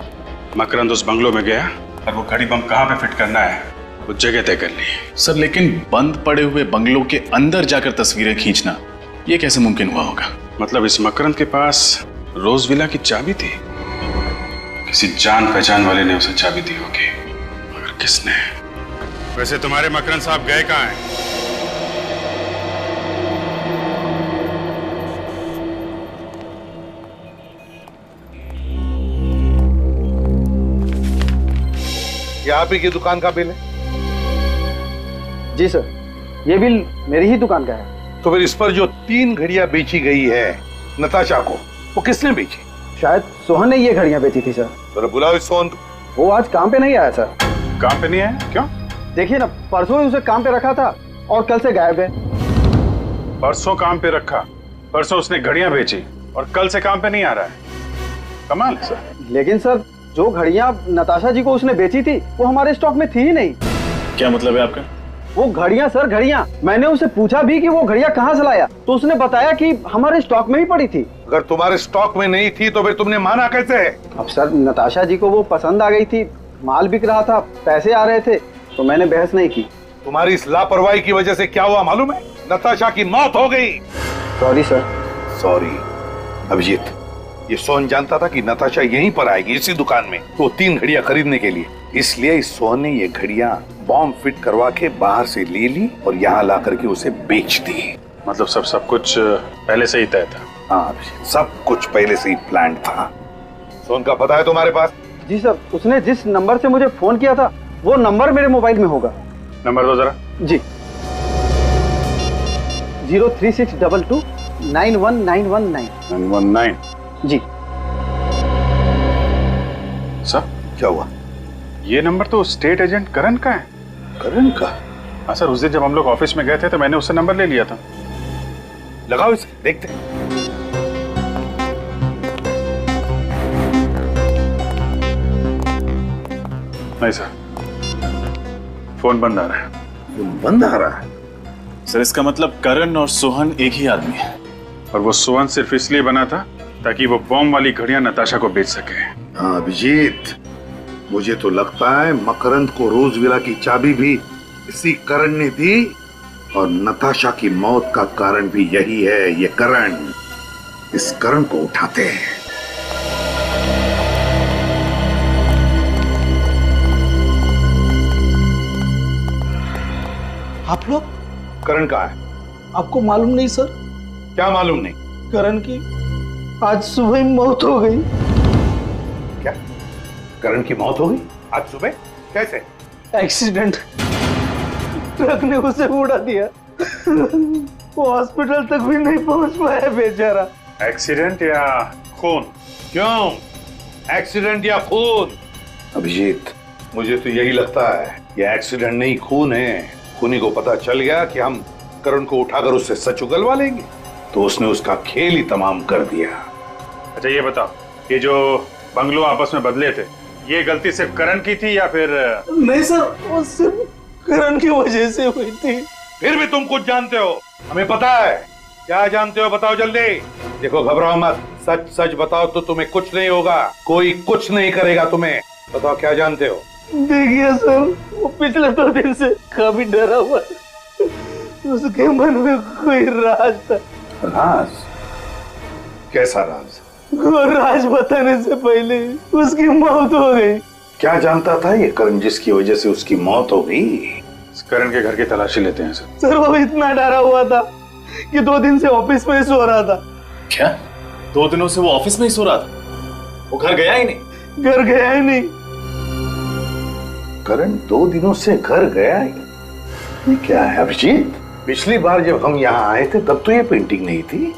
S18: मकरंद उस बंगलो में गया और वो घड़ी बम कहाँ पे फिट करना है वो जगह तय कर ली।
S4: सर, लेकिन बंद पड़े हुए बंगलों के अंदर जाकर तस्वीरें खींचना ये कैसे मुमकिन हुआ होगा?
S18: मतलब इस मकरंद के पास रोज विला की चाबी थी, किसी जान पहचान वाले ने उसे चाबी दी होगी, मगर किसने? वैसे तुम्हारे मकरंद साहब गए कहाँ हैं?
S19: ये आप ही की दुकान का बिल है?
S12: जी सर, ये बिल मेरी ही दुकान का है।
S19: तो फिर इस पर जो 3 घड़ियां बेची गई है नताशा को, वो किसने बेची?
S12: शायद सोहन ने ये घड़ियां बेची थी सर।
S19: तो बुलाओ इस सोहन को।
S12: वो आज काम पे नहीं आया सर।
S18: काम पे नहीं आया? क्यों?
S12: देखिए ना, परसों ही उसे काम पे रखा था और कल से गायब है।
S18: परसों काम पे रखा, परसों उसने घड़ियां बेची और कल से काम पे नहीं आ रहा है। कमाल है सर।
S12: लेकिन सर, जो घड़ियां नताशा जी को उसने बेची थी वो हमारे स्टॉक में थी ही नहीं।
S4: क्या मतलब है आपका?
S12: वो घड़ियां सर, घड़ियां। मैंने उसे पूछा भी कि वो घड़ियां कहाँ से लाया, तो उसने बताया कि हमारे स्टॉक में ही पड़ी थी।
S19: अगर तुम्हारे स्टॉक में नहीं थी तो फिर तुमने माना कैसे है?
S12: अब सर, नताशा जी को वो पसंद आ गई थी, माल बिक रहा था, पैसे आ रहे थे, तो मैंने बहस नहीं की।
S19: तुम्हारी इस लापरवाही की वजह से क्या हुआ मालूम है? नताशा की मौत हो गई।
S12: Sorry sir.
S19: सॉरी। अभिजीत, ये सोहन जानता था कि नताशा यहीं पर आएगी, इसी दुकान में, तो 3 घड़ियां खरीदने के लिए। इसलिए इस सोहन ने ये घड़ियां बॉम्ब फिट करवा के बाहर से ले ली और यहाँ ला करके उसे बेच दी।
S18: मतलब सब कुछ पहले से ही तय था?
S19: हाँ, सब कुछ पहले से ही प्लान था। सोहन का पता है तुम्हारे पास?
S12: जी सर, उसने जिस नंबर से मुझे फोन किया था वो नंबर मेरे मोबाइल में होगा।
S18: नंबर दो जरा।
S12: जी, 03622 91919
S18: 919।
S12: जी
S18: सर,
S19: क्या हुआ?
S18: ये नंबर तो स्टेट एजेंट करण का है।
S19: करण का?
S18: हाँ सर, उस दिन जब हम लोग ऑफिस में गए थे तो मैंने उससे नंबर ले लिया था।
S19: लगाओ इसे, देखते हैं।
S18: नहीं सर, फोन बंद आ रहा है।
S19: फोन बंद आ रहा है?
S4: सर, इसका मतलब करण और सोहन एक ही आदमी है।
S18: और वो सोहन सिर्फ इसलिए बना था ताकि वो बॉम्ब वाली घड़ियां नताशा को बेच सके।
S19: हाँ अभिजीत, मुझे तो लगता है मकरंद को रोज विला की चाबी भी इसी करण ने दी
S10: और नताशा की मौत का कारण भी यही है। ये करण, इस करण को उठाते हैं।
S12: आप लोग?
S10: करण कहाँ है?
S12: आपको मालूम नहीं सर?
S10: क्या मालूम नहीं?
S12: करण की आज सुबह ही मौत हो गई।
S10: क्या? करण की मौत हो गई आज सुबह? कैसे?
S12: एक्सीडेंट, ट्रक ने उसे उड़ा दिया। वो हॉस्पिटल तक भी नहीं पहुंच पाया बेचारा।
S10: एक्सीडेंट या खून? क्यों एक्सीडेंट या खून? अभिजीत, मुझे तो यही लगता है ये एक्सीडेंट नहीं खून है। खूनी को पता चल गया कि हम करण को उठाकर उससे सच उगलवा लेंगे, तो उसने उसका खेल ही तमाम कर दिया।
S18: अच्छा ये बताओ, ये जो बंगलो आपस में बदले थे, ये गलती सिर्फ करण की थी या फिर?
S12: नहीं सर, वो सिर्फ करण की वजह से हुई थी।
S10: फिर भी तुम कुछ जानते हो, हमें पता है। क्या जानते हो बताओ जल्दी। देखो घबराओ मत, सच सच बताओ तो तुम्हें कुछ नहीं होगा, कोई कुछ नहीं करेगा तुम्हें। बताओ क्या जानते हो।
S12: देखिए सर, वो पिछले 2 दिन से काफी डरा हुआ था। उसके मन में कोई राज था।
S10: राज? कैसा राज?
S12: वो राज बताने से पहले उसकी मौत हो गई।
S10: क्या जानता था ये करण जिसकी वजह से उसकी मौत हो गई?
S18: करण के घर की तलाशी लेते हैं सर।
S12: सर वो इतना डरा हुआ था कि 2 दिन से ऑफिस में ही सो रहा था।
S11: क्या? 2 दिनों से वो ऑफिस में ही सो रहा था? वो घर गया ही नहीं?
S12: घर गया ही नहीं।
S10: करण 2 दिनों से घर गया ही? ये क्या है अभिजीत? पिछली बार जब हम यहाँ आए थे तब तो ये पेंटिंग नहीं थी,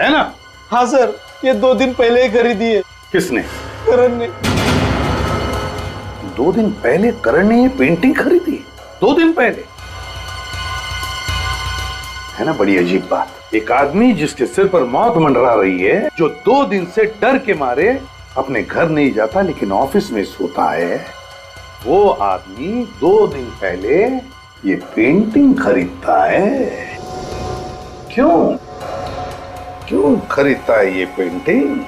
S10: है ना?
S12: हाँ सर, ये 2 दिन पहले ही खरीदी है।
S10: किसने?
S12: करण ने।
S10: 2 दिन पहले करण ने ये पेंटिंग खरीदी? 2 दिन पहले? है ना बड़ी अजीब बात। एक आदमी जिसके सिर पर मौत मंडरा रही है, जो 2 दिन से डर के मारे अपने घर नहीं जाता लेकिन ऑफिस में सोता है, वो आदमी 2 दिन पहले ये पेंटिंग खरीदता है। क्यों क्यों खरीदता है ये पेंटिंग?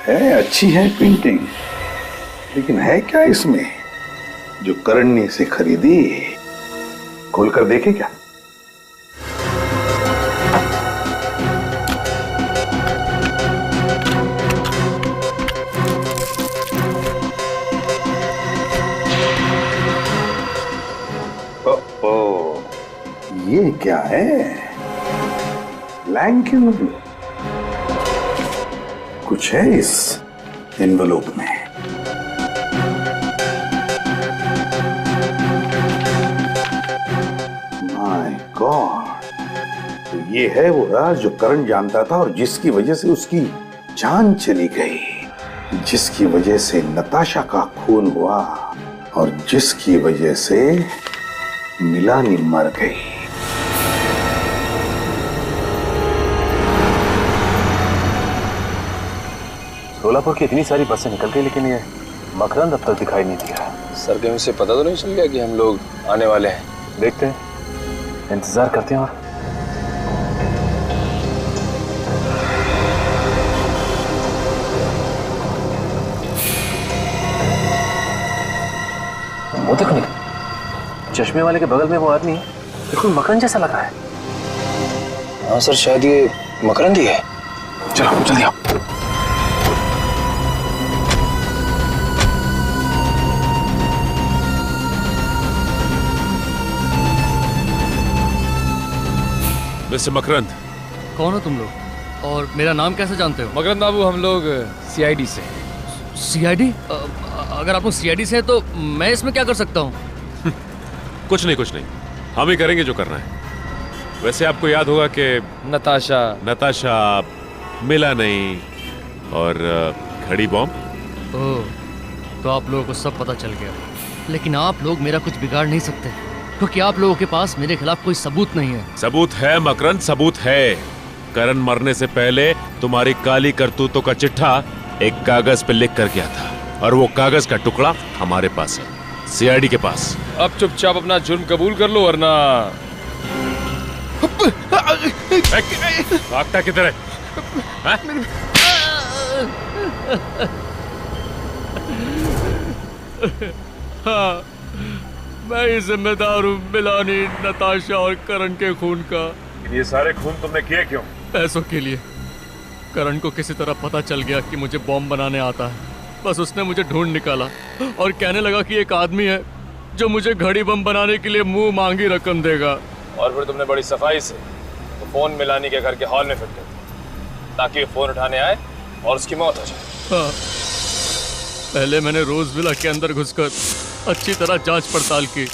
S10: है अच्छी है पेंटिंग, लेकिन है क्या इसमें जो करण ने इसे खरीदी? खोलकर देखे क्या? ये क्या है? Blank envelope. कुछ है इस एनवलप में। माय गॉड, तो ये है वो राज जो करण जानता था और जिसकी वजह से उसकी जान चली गई, जिसकी वजह से नताशा का खून हुआ और जिसकी वजह से मिलानी मर गई।
S11: सोलापुर की इतनी सारी बसें निकल गई, लेकिन ये मकरंद अब तक दिखाई नहीं दिया।
S21: सर कहीं उसे पता तो नहीं चल गया कि हम लोग आने वाले हैं?
S11: देखते हैं, इंतजार करते हैं। और वो देखो निकल, चश्मे वाले के बगल में वो आदमी है, बिल्कुल मकरंद जैसा लग रहा है।
S21: हाँ सर, शायद ये मकरंद ही है।
S11: चलो जल्दी आओ।
S8: मिस्टर मकरंद।
S2: कौन हो तुम लोग और मेरा नाम कैसे जानते हो?
S21: मकरंद बाबू, हम लोग सीआईडी से।
S2: सीआईडी? अगर आप लोग सीआईडी से हैं तो मैं इसमें क्या कर सकता हूँ?
S8: कुछ नहीं, हम ही करेंगे जो करना है। वैसे आपको याद होगा कि नताशा मिला नहीं और घड़ी बॉम्ब।
S2: ओह, तो आप लोगों को सब पता चल गया। लेकिन आप लोग मेरा कुछ बिगाड़ नहीं सकते, क्योंकि आप लोगों के पास मेरे खिलाफ कोई सबूत नहीं है।
S8: सबूत है मकरंद, सबूत है। करण मरने से पहले तुम्हारी काली करतूतों का चिट्ठा एक कागज पे लिख कर गया था, और वो कागज का टुकड़ा हमारे पास है, सीआईडी के पास।
S21: अब चुपचाप अपना जुर्म कबूल कर लो, वरना
S8: भागता किधर है?
S2: हाँ, मैं ही जिम्मेदार हूँ मिलानी, नताशा और करण के खून का।
S6: ये सारे खून तुमने किए क्यों?
S2: पैसों के लिए। करण को किसी तरह पता चल गया कि मुझे बॉम्ब बनाने आता है। बस उसने मुझे ढूंढ निकाला और कहने लगा कि एक आदमी है जो मुझे घड़ी बम बनाने के लिए मुंह मांगी रकम देगा।
S21: और फिर तुमने बड़ी सफाई से तो फोन मिलानी के घर के हॉल में फिट कर दिया ताकि फोन उठाने आए और उसकी मौत हो जाए।
S2: हाँ। पहले मैंने रोज विला के अंदर घुसकर अच्छी तरह जांच पड़ताल की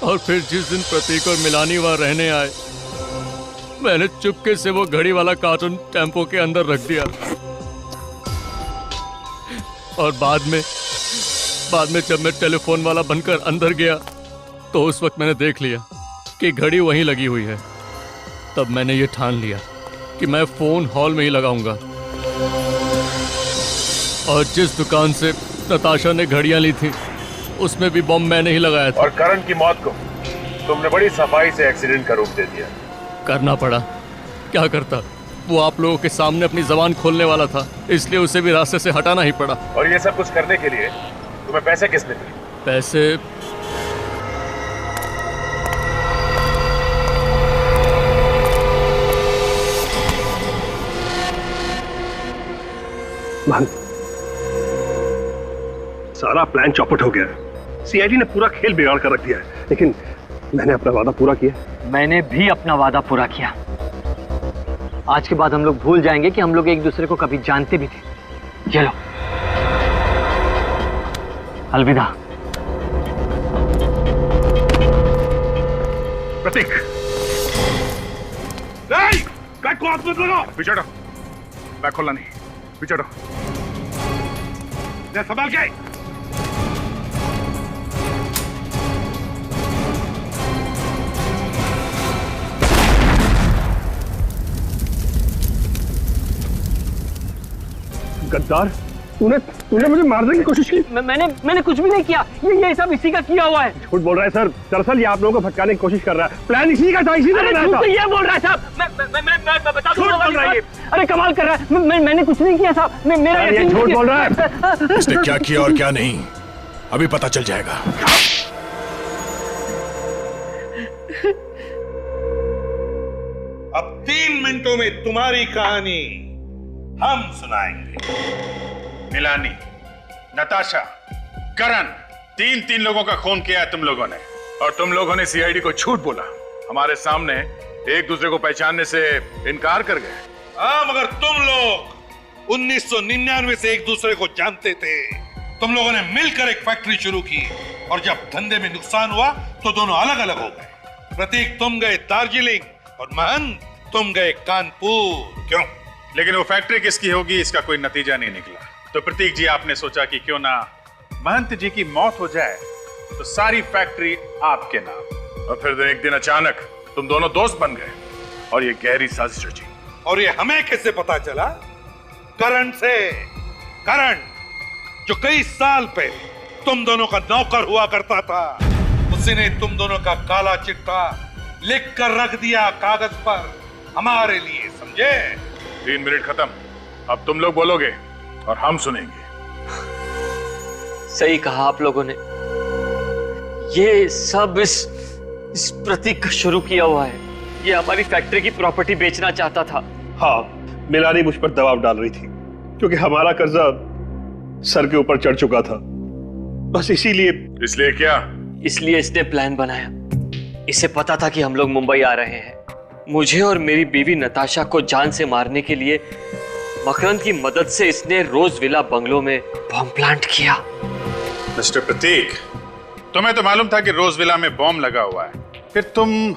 S2: और फिर जिस दिन प्रतीक और मिलानी वहां रहने आए, मैंने चुपके से वो घड़ी वाला कार्टून टेम्पो के अंदर रख दिया। और बाद में जब मैं टेलीफोन वाला बनकर अंदर गया तो उस वक्त मैंने देख लिया कि घड़ी वहीं लगी हुई है। तब मैंने ये ठान लिया कि मैं फोन हॉल में ही लगाऊंगा। और जिस दुकान से नताशा ने घड़ियां ली थी उसमें भी बम मैंने ही लगाया था।
S6: और करण की मौत को तुमने बड़ी सफाई से एक्सीडेंट का रूप दे दिया।
S2: करना पड़ा, क्या करता। वो आप लोगों के सामने अपनी जबान खोलने वाला था, इसलिए उसे भी रास्ते से हटाना ही पड़ा।
S6: और ये सब कुछ करने के लिए तुम्हें पैसे किसने दिए?
S2: पैसे
S5: सारा प्लान चौपट हो गया है। सीआईडी ने पूरा खेल बिगाड़ कर रख दिया है, लेकिन मैंने अपना वादा पूरा किया।
S16: मैंने भी अपना वादा पूरा किया। आज के बाद हम लोग भूल जाएंगे कि हम लोग एक दूसरे को कभी जानते भी थे। चलो, अलविदा।
S5: प्रतीक, बैग को हाथ में लगाओ।
S6: पीछे हटो, बैग खोलना नहीं, पीछे हटो।
S5: संभाल के। गद्दार, तूने मुझे मारने की कोशिश की।
S16: मैंने कुछ भी नहीं किया। ये सब इसी का किया हुआ है।
S5: झूठ बोल रहा है सर। दरअसल ये आप लोगों को भटकाने की कोशिश कर रहा है। प्लान इसी का था, इसी ने बनाया था।
S16: ये बोल रहा है साहब। मैं बता दूं।
S5: झूठ बोल रहा है।
S16: अरे कमाल कर रहा है। मैंने कुछ नहीं किया साहब। मेरा
S5: ये झूठ बोल रहा है।
S6: इसने क्या किया और क्या नहीं अभी पता चल जाएगा।
S19: अब 3 मिनटों में तुम्हारी कहानी हम सुनाएंगे। मिलानी, नताशा, करण, तीन लोगों का खून किया है तुम लोगों ने।
S6: और तुम लोगों ने सीआईडी को झूठ बोला, हमारे सामने एक दूसरे को पहचानने से इनकार कर गए।
S19: हाँ, मगर तुम लोग 1999 से एक दूसरे को जानते थे। तुम लोगों ने मिलकर एक फैक्ट्री शुरू की और जब धंधे में नुकसान हुआ तो दोनों अलग अलग हो गए। प्रतीक तुम गए दार्जिलिंग और महंत तुम गए कानपुर।
S4: क्यों? लेकिन वो फैक्ट्री किसकी होगी इसका कोई नतीजा नहीं निकला। तो प्रतीक जी, आपने सोचा कि क्यों ना महंत जी की मौत हो जाए तो सारी फैक्ट्री आपके नाम।
S6: और फिर एक दिन अचानक तुम दोनों दोस्त बन गए और ये गहरी साजिश रची।
S19: और ये हमें कैसे पता चला? करण से। करण जो कई साल पहले तुम दोनों का नौकर हुआ करता था, उसी ने तुम दोनों का काला चिट्ठा लिख कर रख दिया कागज पर हमारे लिए, समझे?
S6: 3 मिनट खत्म। अब तुम लोग बोलोगे और हम सुनेंगे।
S16: सही कहा आप लोगों ने। ये सब इस प्रतीक का शुरू किया हुआ है। ये हमारी फैक्ट्री की प्रॉपर्टी बेचना चाहता था।
S5: हाँ, मिलानी मुझ पर दबाव डाल रही थी क्योंकि हमारा कर्जा सर के ऊपर चढ़ चुका था। बस इसीलिए
S6: क्या?
S16: इसलिए इसने प्लान बनाया। इसे पता था कि हम लोग मुंबई आ रहे हैं। मुझे और मेरी बीवी नताशा को जान से मारने के लिए मकरंद की मदद से इसने रोज विला बंगलो में बॉम्ब प्लांट किया।
S4: मिस्टर प्रतीक, तुम्हें तो मालूम था कि रोज विला में बॉम्ब लगा हुआ है, फिर तुम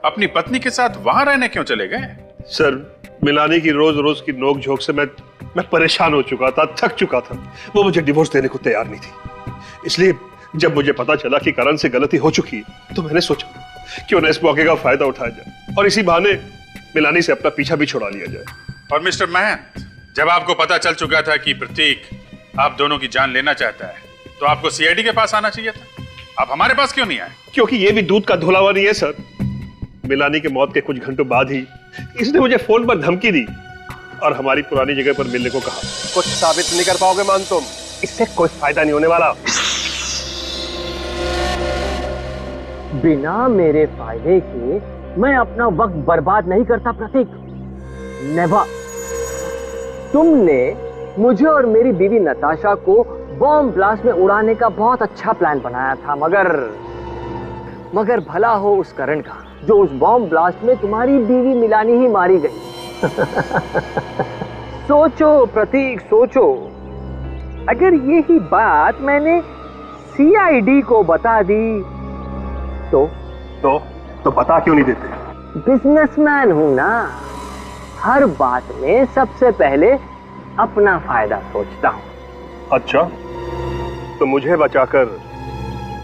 S4: अपनी पत्नी के साथ वहां रहने क्यों चले गए?
S5: सर, मिलानी की रोज की नोक झोंक से मैं परेशान हो चुका था, थक चुका था। वो मुझे डिवोर्स देने को तैयार नहीं थी। इसलिए जब मुझे पता चला कि करण से गलती हो चुकी है तो मैंने सोचा क्यों ना इस मौके का फायदा उठाया जाए और इसी बहाने मिलानी से अपना पीछा भी छुड़ा लिया जाए।
S4: और मिस्टर महंत, जब आपको पता चल चुका था कि प्रतीक आप दोनों की जान लेना चाहता है तो आपको सीआईडी के पास आना चाहिए था। आप हमारे पास क्यों नहीं आए?
S5: क्योंकि ये भी दूध का धुलावा नहीं है सर। मिलानी के मौत के कुछ घंटों बाद ही इसने मुझे फोन पर धमकी दी और हमारी पुरानी जगह पर मिलने को कहा। कुछ साबित नहीं कर पाओगे मान तुम, इससे कोई फायदा नहीं होने वाला।
S16: बिना मेरे फायदे के मैं अपना वक्त बर्बाद नहीं करता प्रतीक, नेवर। तुमने मुझे और मेरी बीवी नताशा को बॉम्ब ब्लास्ट में उड़ाने का बहुत अच्छा प्लान बनाया था, मगर भला हो उस करण का जो उस बॉम्ब ब्लास्ट में तुम्हारी बीवी मिलानी ही मारी गई। सोचो प्रतीक, सोचो, अगर यही बात मैंने सीआईडी को बता दी तो बता क्यों नहीं देते? बिजनेसमैन हूं ना, हर बात में सबसे पहले अपना फायदा सोचता हूं।
S5: अच्छा, तो मुझे बचाकर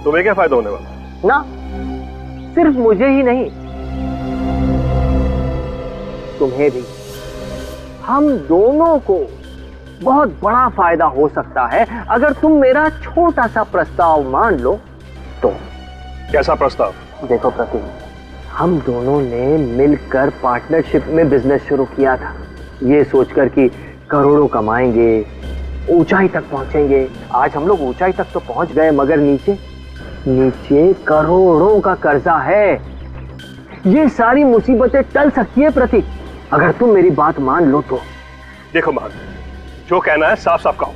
S5: तुम्हें क्या फायदा होने वाला?
S16: ना सिर्फ मुझे ही नहीं, तुम्हें भी, हम दोनों को बहुत बड़ा फायदा हो सकता है अगर तुम मेरा छोटा सा प्रस्ताव मान लो तो।
S5: कैसा प्रस्ताव?
S16: देखो प्रतीक, हम दोनों ने मिलकर पार्टनरशिप में बिजनेस शुरू किया था, ये सोचकर कि करोड़ों कमाएंगे, ऊंचाई तक पहुंचेंगे। आज हम लोग ऊंचाई तक तो पहुंच गए, मगर नीचे करोड़ों का कर्जा है। ये सारी मुसीबतें टल सकती है प्रतीक, अगर तुम मेरी बात मान लो तो।
S5: देखो मान, जो कहना है साफ साफ कहो।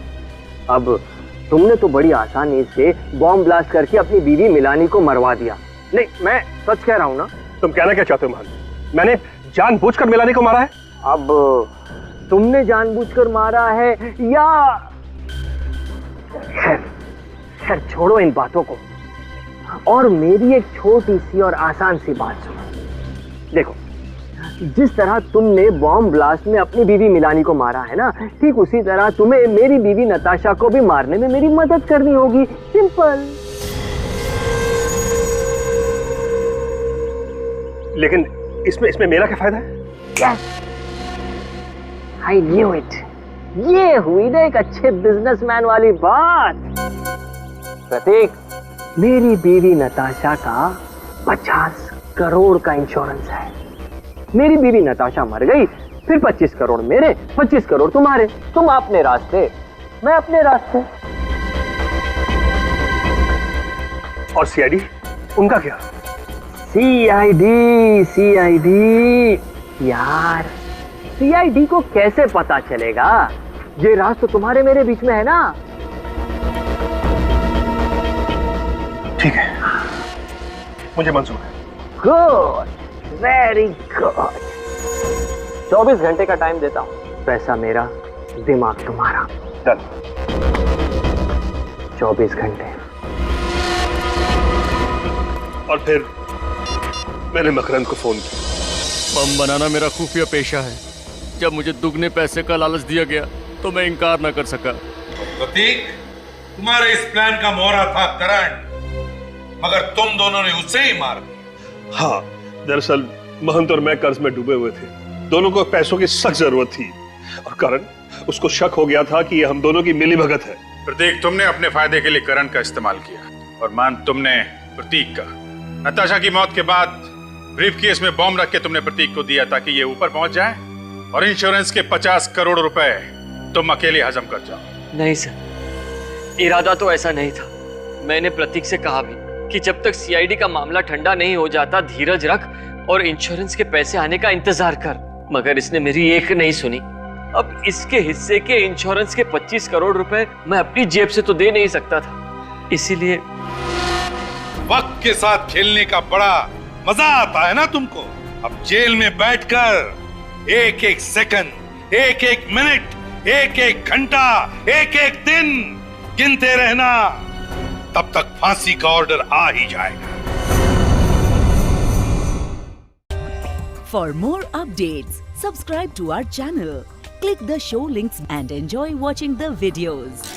S16: अब तुमने तो बड़ी आसानी से बॉम्ब ब्लास्ट करके अपनी बीवी मिलानी को मरवा दिया। नहीं, मैं सच कह रहा हूं ना।
S5: तुम कहना क्या चाहते हो मान? मैंने जानबूझकर मिलानी को मारा है?
S16: अब तुमने जानबूझकर मारा है या खैर छोड़ो इन बातों को, और मेरी एक छोटी सी और आसान सी बात सुनो। देखो, जिस तरह तुमने बॉम्ब ब्लास्ट में अपनी बीवी मिलानी को मारा है ना, ठीक उसी तरह तुम्हें मेरी बीवी नताशा को भी मारने में मेरी मदद करनी होगी। सिंपल।
S5: लेकिन इसमें मेरा क्या फायदा है?
S16: Yes, I knew it. ये हुई ना एक अच्छे बिजनेसमैन वाली बात। प्रतीक, मेरी बीवी नताशा का 50 करोड़ का इंश्योरेंस है। मेरी बीवी नताशा मर गई, फिर 25 करोड़ मेरे, 25 करोड़ तुम्हारे। तुम अपने रास्ते, मैं अपने रास्ते।
S5: और सीआईडी, उनका क्या?
S16: सीआईडी यार, सीआईडी को कैसे पता चलेगा? ये राज तो तुम्हारे मेरे बीच में है ना।
S5: ठीक है, मुझे मंजूर है।
S16: Good, very good. 24 घंटे का टाइम देता हूं, पैसा मेरा, दिमाग तुम्हारा।
S5: डन।
S16: 24 घंटे।
S5: और फिर मैंने मकरंद को फोन किया।
S2: बम बनाना मेरा खुफिया पेशा है। जब मुझे दुगने पैसे का लालच दिया गया तो मैं इनकार न कर सका।
S19: प्रतीक, तुम्हारे इस प्लान का मोहरा था करण, मगर तुम दोनों ने उसे ही मार दिया।
S5: हाँ, दरअसल महंत और मैं कर्ज में डूबे हुए थे, दोनों को पैसों की सख्त जरूरत थी, और करण, उसको शक हो गया था कि ये हम दोनों की मिलीभगत है।
S4: प्रतीक, तुमने अपने फायदे के लिए करण का इस्तेमाल किया, और मान तुमने प्रतीक का। नताशा की मौत के बाद ब्रीफकेस में बॉम्ब रख के तुमने प्रतीक को दिया ताकि ये ऊपर पहुंच जाए, और इंश्योरेंस के 50 करोड़ रुपए तुम अकेले हजम कर जाओ।
S16: नहीं सर, इरादा तो ऐसा नहीं था। मैंने प्रतीक से कहा भी कि जब तक सीआईडी का मामला ठंडा नहीं हो जाता, धीरज रख और इंश्योरेंस के पैसे आने का इंतजार कर, मगर इसने मेरी एक नहीं सुनी। अब इसके हिस्से के इंश्योरेंस के 25 करोड़ रुपए मैं अपनी जेब से तो दे नहीं सकता था, इसीलिए।
S19: वक्त के साथ खेलने का बड़ा मजा आता है ना तुमको। अब जेल में बैठकर एक एक सेकंड, एक एक मिनट, एक एक घंटा, एक एक दिन गिनते रहना, तब तक फांसी का ऑर्डर आ ही जाएगा।
S3: For more updates, subscribe to our channel, click the show links and enjoy watching the videos.